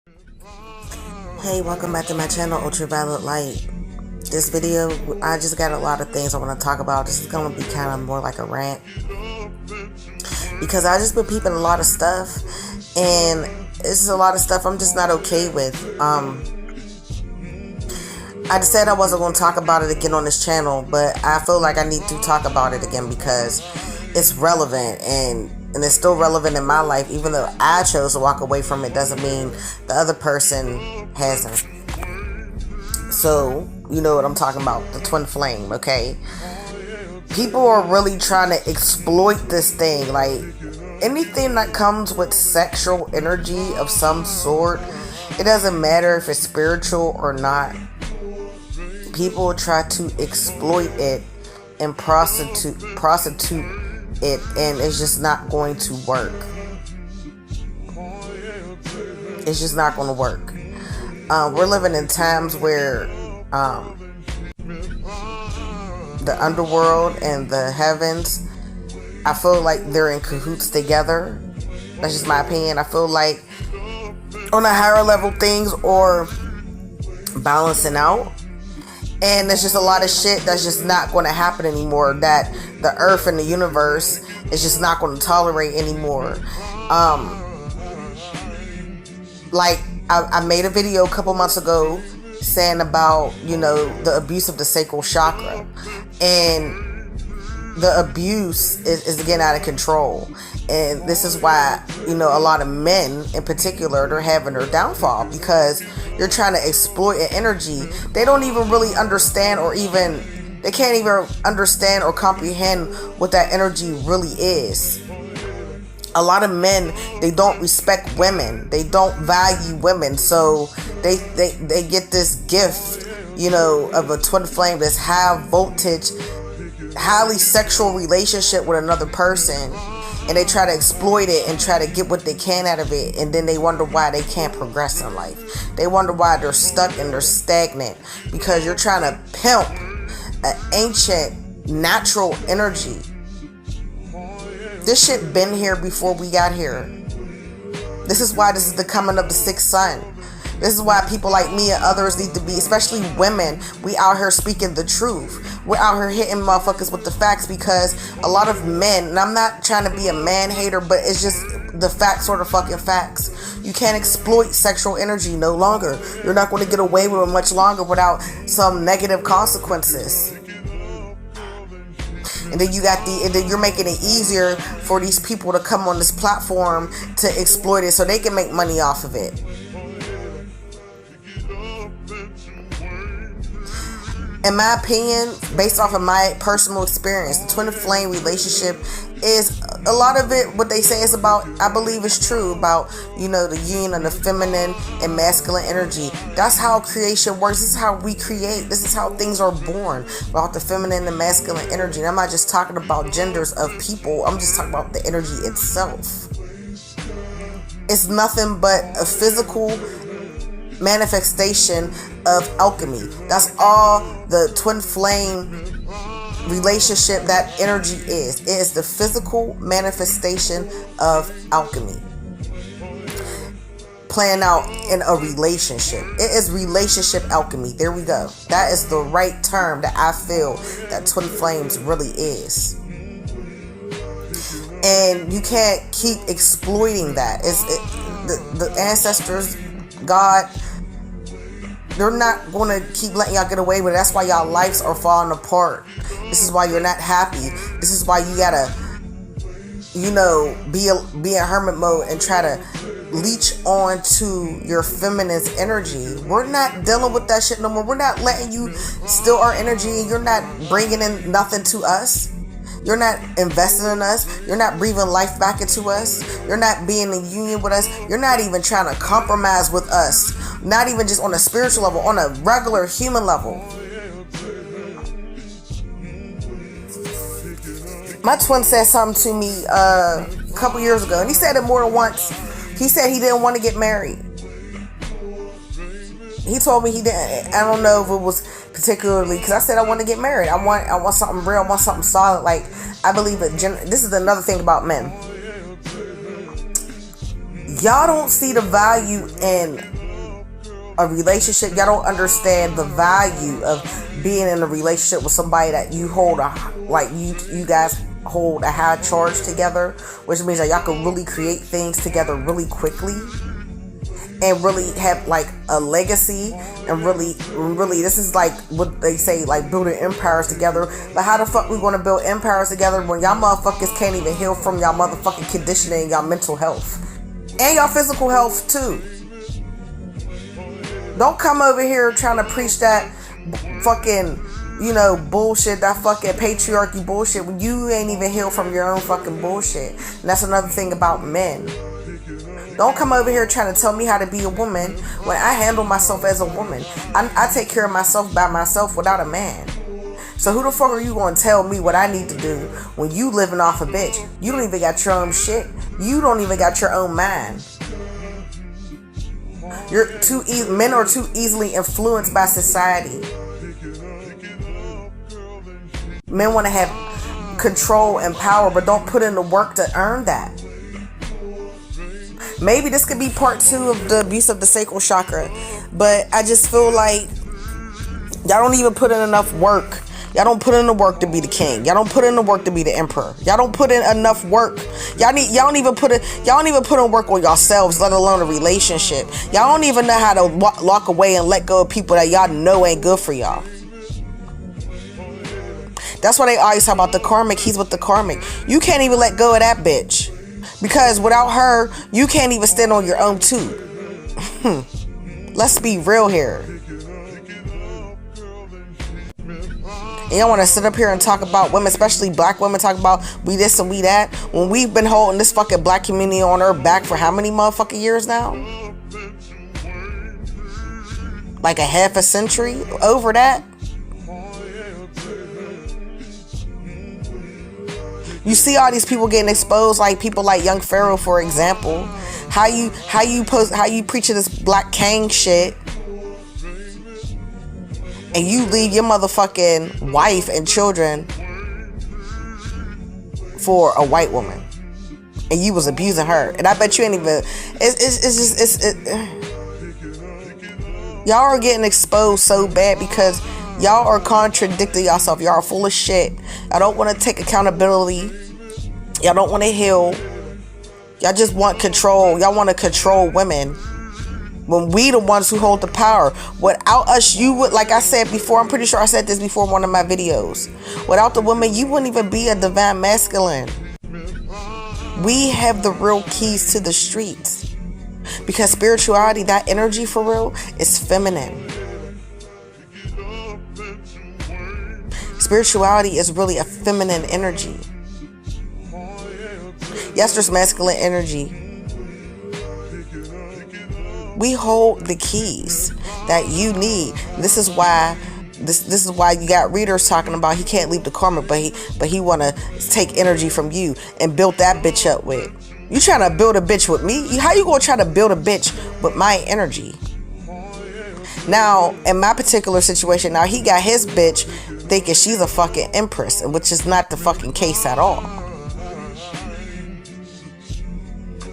Hey, welcome back to my channel, Ultraviolet Light. This video, I just got a lot of things I want to talk about. This is going to be kind of more like a rant, because I just been peeping a lot of stuff, and this is a lot of stuff I'm just not okay with. I just said I wasn't going to talk about it again on this channel, but I feel like I need to talk about it again because it's relevant, and it's still relevant in my life. Even though I chose to walk away from it, doesn't mean the other person hasn't. So, you know what I'm talking about, the twin flame, okay? People are really trying to exploit this thing. Like, anything that comes with sexual energy of some sort, it doesn't matter if it's spiritual or not. People try to exploit it and prostitute it, and it's just not going to work. It's just not going to work. We're living in times where the underworld and the heavens, I feel like they're in cahoots together. That's just my opinion. I feel like on a higher level things are balancing out. And there's just a lot of shit that's just not going to happen anymore, that the earth and the universe is just not going to tolerate anymore. Like, I made a video a couple months ago saying about, you know, the abuse of the sacral chakra. And the abuse is getting out of control. And this is why, you know, a lot of men in particular, they're having their downfall, because you're trying to exploit an energy. They don't even really understand, they can't even understand or comprehend what that energy really is. A lot of men, they don't respect women. They don't value women. So they get this gift, you know, of a twin flame, this high voltage, highly sexual relationship with another person. And they try to exploit it and try to get what they can out of it. And then they wonder why they can't progress in life. They wonder why they're stuck and they're stagnant. Because you're trying to pimp an ancient, natural energy. This shit been here before we got here. This is why this is the coming of the sixth sun. This is why people like me and others need to be, especially women, we out here speaking the truth. We're out here hitting motherfuckers with the facts, because a lot of men, and I'm not trying to be a man hater, but it's just the facts or the fucking facts. You can't exploit sexual energy no longer. You're not going to get away with it much longer without some negative consequences. And then and then you're making it easier for these people to come on this platform to exploit it so they can make money off of it. In my opinion, based off of my personal experience, the twin flame relationship is a lot of it, what they say is about, I believe is true, about, you know, the union of the feminine and masculine energy. That's how creation works. This is how we create. This is how things are born, about the feminine and masculine energy. And I'm not just talking about genders of people. I'm just talking about the energy itself. It's nothing but a physical manifestation of alchemy. That's all the twin flame relationship, that energy is. It is the physical manifestation of alchemy playing out in a relationship. It is relationship alchemy. There we go. That is the right term that I feel that twin flames really is. And you can't keep exploiting that. The ancestors, God, they're not going to keep letting y'all get away with it. That's why y'all lives are falling apart. This is why you're not happy. This is why you gotta, you know, be in hermit mode and try to leech on to your feminine's energy. We're not dealing with that shit no more. We're not letting you steal our energy, and you're not bringing in nothing to us. You're not investing in us. You're not breathing life back into us. You're not being in union with us. You're not even trying to compromise with us. Not even just on a spiritual level, on a regular human level. My twin said something to me a couple years ago, and he said it more than once. He said he didn't want to get married. He told me he didn't. I don't know if it was particularly because I said I want to get married. I want something real. I want something solid. Like, I believe that this is another thing about men. Y'all don't see the value in a relationship. Y'all don't understand the value of being in a relationship with somebody that you hold you guys hold a high charge together, which means that y'all can really create things together really quickly and really have like a legacy, and really this is like what they say, like building empires together. But how the fuck we gonna build empires together when y'all motherfuckers can't even heal from y'all motherfucking conditioning, y'all mental health and y'all physical health too? Don't come over here trying to preach that fucking, bullshit, that fucking patriarchy bullshit when you ain't even healed from your own fucking bullshit. And that's another thing about men. Don't come over here trying to tell me how to be a woman when I handle myself as a woman. I take care of myself by myself without a man. So who the fuck are you going to tell me what I need to do when you living off a bitch? You don't even got your own shit. You don't even got your own mind. Men are too easily influenced by society. Men want to have control and power, but don't put in the work to earn that. Maybe this could be part 2 of the abuse of the sacral chakra, but I just feel like y'all don't even put in enough work. Y'all don't put in the work to be the king. Y'all don't put in the work to be the emperor. Y'all don't put in enough work. Y'all don't even put in work on yourselves, let alone a relationship. Y'all don't even know how to walk away and let go of people that y'all know ain't good for y'all. That's why they always talk about the karmic. He's with the karmic. You can't even let go of that bitch. Because without her, you can't even stand on your own too. Let's be real here. And y'all want to sit up here and talk about women, especially black women, talk about we this and we that, when we've been holding this fucking black community on our back for how many motherfucking years now? Like a half a century over that? You see all these people getting exposed, like people like Young Pharaoh, for example. How you preaching this black king shit, and you leave your motherfucking wife and children for a white woman, and you was abusing her, and I bet you ain't even. Y'all are getting exposed so bad because y'all are contradicting yourself. Y'all are full of shit. Y'all don't want to take accountability. Y'all don't want to heal. Y'all just want control. Y'all want to control women when we the ones who hold the power. Without us, you would, like I said before, I'm pretty sure I said this before in one of my videos. Without the women, you wouldn't even be a divine masculine. We have the real keys to the streets. Because spirituality, that energy for real, is feminine. Spirituality is really a feminine energy. Yes, there's masculine energy. We hold the keys that you need. This is why you got readers talking about he can't leave the karma, but he want to take energy from you and build that bitch up with. You trying to build a bitch with me? How you gonna try to build a bitch with my energy? Now, in my particular situation, now he got his bitch thinking she's a fucking empress, which is not the fucking case at all.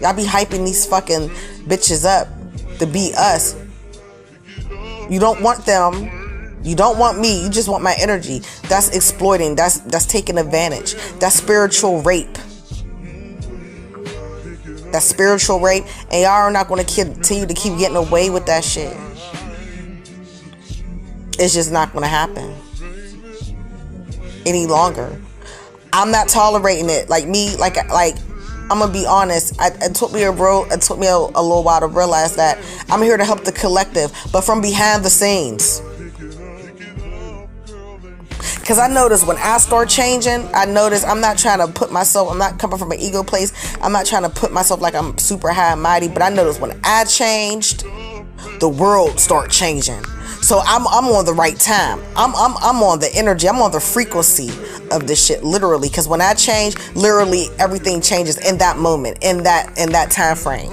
Y'all be hyping these fucking bitches up to be us. You don't want them. You don't want me. You just want my energy. That's exploiting. That's taking advantage. That's spiritual rape. That's spiritual rape. And y'all are not going to continue to keep getting away with that shit. It's just not going to happen any longer. I'm not tolerating it. Like I'm gonna be honest. It took me a little while to realize that I'm here to help the collective, but from behind the scenes. Because I notice when I start changing, I'm not trying to put myself. I'm not coming from an ego place. I'm not trying to put myself like I'm super high and mighty. But I notice when I changed, the world start changing. So I'm on the right time. I'm on the energy. I'm on the frequency of this shit, literally. Because when I change, literally everything changes in that moment, in that time frame.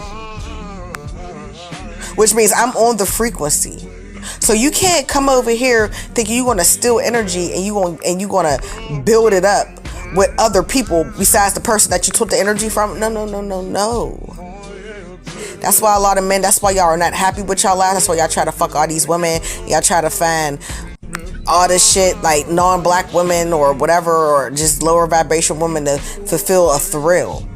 Which means I'm on the frequency. So you can't come over here thinking you're gonna steal energy and you're gonna build it up with other people besides the person that you took the energy from. No. That's why a lot of men, that's why y'all are not happy with y'all lives. That's why y'all try to fuck all these women. Y'all try to find all this shit like non-black women or whatever, or just lower vibration women to fulfill a thrill.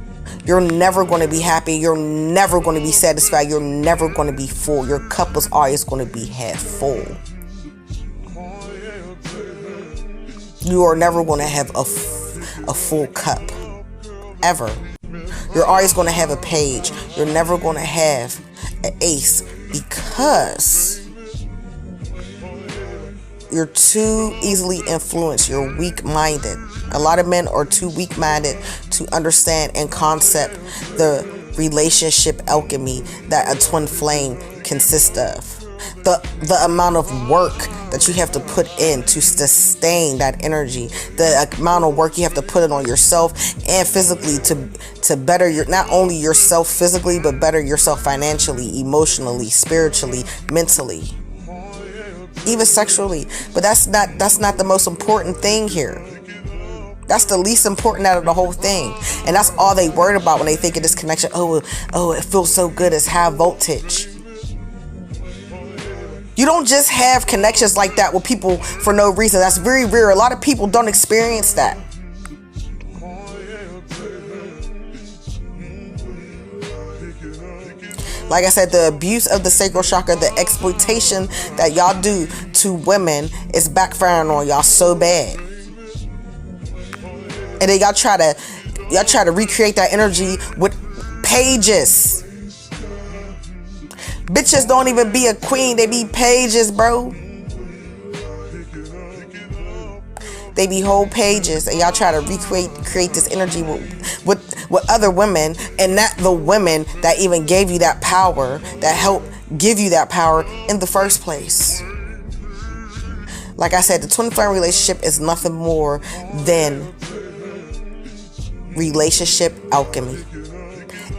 You're never going to be happy. You're never going to be satisfied. You're never going to be full. Your cup is always going to be half full. You are never going to have a full cup. Ever. You're always going to have a page. You're never going to have an ace, because you're too easily influenced. You're weak-minded. A lot of men are too weak-minded to understand and concept the relationship alchemy that a twin flame consists of. The amount of work that you have to put in to sustain that energy, the amount of work you have to put in on yourself and physically to better not only yourself physically, but better yourself financially, emotionally, spiritually, mentally, even sexually. But that's not the most important thing here. That's the least important out of the whole thing. And that's all they worried about when they think of this connection. Oh, it feels so good. It's high voltage. You don't just have connections like that with people for no reason. That's very rare. A lot of people don't experience that. Like I said, the abuse of the sacral chakra, the exploitation that y'all do to women is backfiring on y'all so bad. And then y'all try to recreate that energy with pages. Bitches don't even be a queen, they be pages, bro. They be whole pages, and y'all try to create this energy with other women, and not the women that even gave you that power, that helped give you that power in the first place. Like I said, the twin flame relationship is nothing more than relationship alchemy.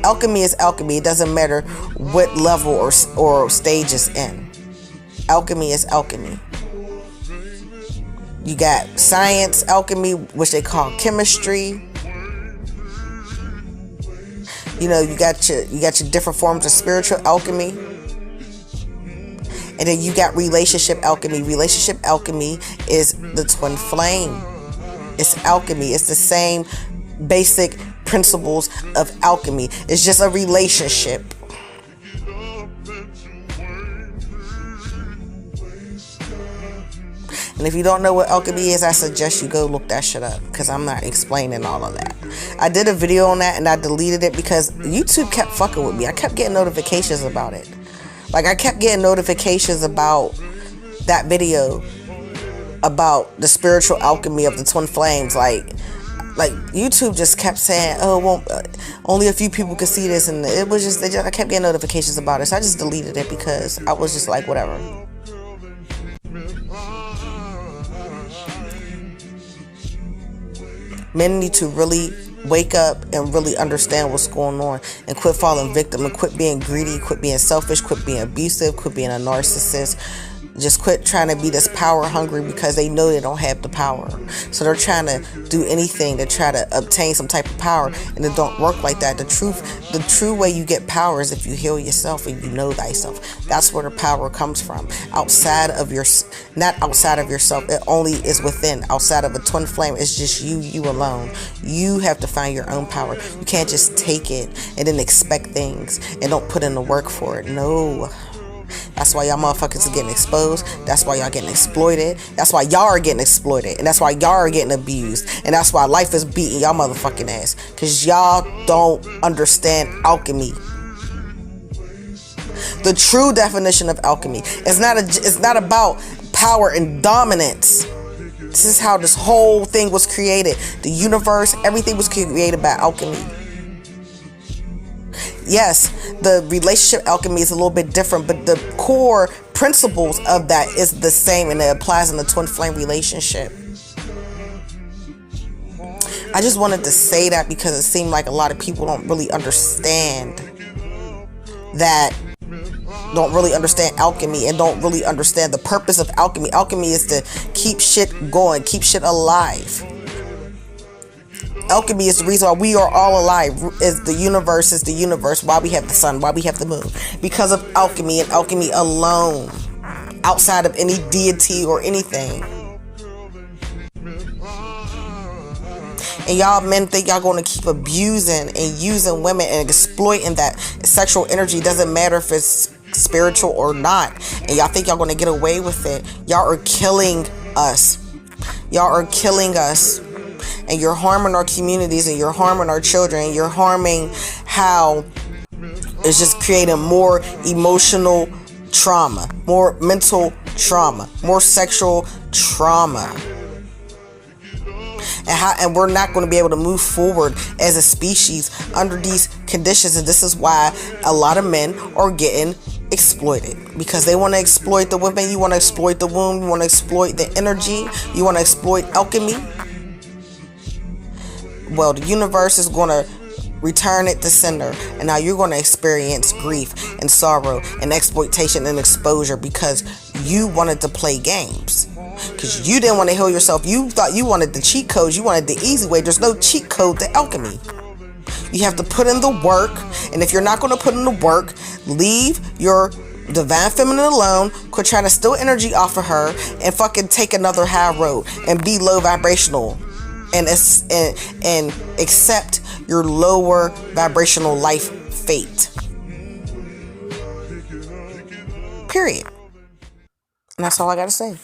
Alchemy is alchemy. It doesn't matter what level or stage it's in. Alchemy is alchemy. You got science alchemy, which they call chemistry. You know, you got your different forms of spiritual alchemy. And then you got relationship alchemy. Relationship alchemy is the twin flame. It's alchemy. It's the same basic principles of alchemy. It's just a relationship. And if you don't know what alchemy is, I suggest you go look that shit up, because I'm not explaining all of that. I did a video on that and I deleted it because YouTube kept fucking with me. I kept getting notifications about it. Like, I kept getting notifications about that video about the spiritual alchemy of the twin flames. Like YouTube just kept saying, oh, well, only a few people could see this, and it was just, I kept getting notifications about it, so I just deleted it because I was just like, whatever. Men need to really wake up and really understand what's going on, and quit falling victim, and quit being greedy, quit being selfish, quit being abusive, quit being a narcissist. Just quit trying to be this power hungry, because they know they don't have the power. So they're trying to do anything to try to obtain some type of power, and it don't work like that. The true way you get power is if you heal yourself and you know thyself. That's where the power comes from. Outside of not outside of yourself. It only is within. Outside of a twin flame, it's just you alone. You have to find your own power. You can't just take it and then expect things and don't put in the work for it. No. That's why y'all motherfuckers are getting exposed. That's why y'all getting exploited. That's why y'all are getting exploited. And that's why y'all are getting abused. And that's why life is beating y'all motherfucking ass. Because y'all don't understand alchemy. The true definition of alchemy is not about power and dominance. This is how this whole thing was created. The universe, everything was created by alchemy. Yes, the relationship alchemy is a little bit different, but the core principles of that is the same, and it applies in the twin flame relationship. I just wanted to say that because it seemed like a lot of people don't really understand that, don't really understand alchemy, and don't really understand the purpose of alchemy. Alchemy is to keep shit going, keep shit alive. Alchemy is the reason why we are all alive. Is the universe, why we have the sun, why we have the moon. Because of alchemy and alchemy alone. Outside of any deity or anything. And y'all men think y'all going to keep abusing and using women and exploiting that sexual energy. Doesn't matter if it's spiritual or not. And y'all think y'all going to get away with it. Y'all are killing us. Y'all are killing us. And you're harming our communities, and you're harming our children, and you're harming how it's just creating more emotional trauma, more mental trauma, more sexual trauma. And we're not going to be able to move forward as a species under these conditions. And this is why a lot of men are getting exploited, because they want to exploit the women. You want to exploit the womb. You want to exploit the energy. You want to exploit alchemy. Well, the universe is going to return it to sender, and now you're going to experience grief and sorrow and exploitation and exposure because you wanted to play games, because you didn't want to heal yourself. You thought you wanted the cheat codes. You wanted the easy way. There's no cheat code to alchemy. You have to put in the work, and if you're not going to put in the work, leave your divine feminine alone. Quit trying to steal energy off of her and fucking take another high road and be low vibrational. And accept your lower vibrational life fate. Period. And that's all I gotta say.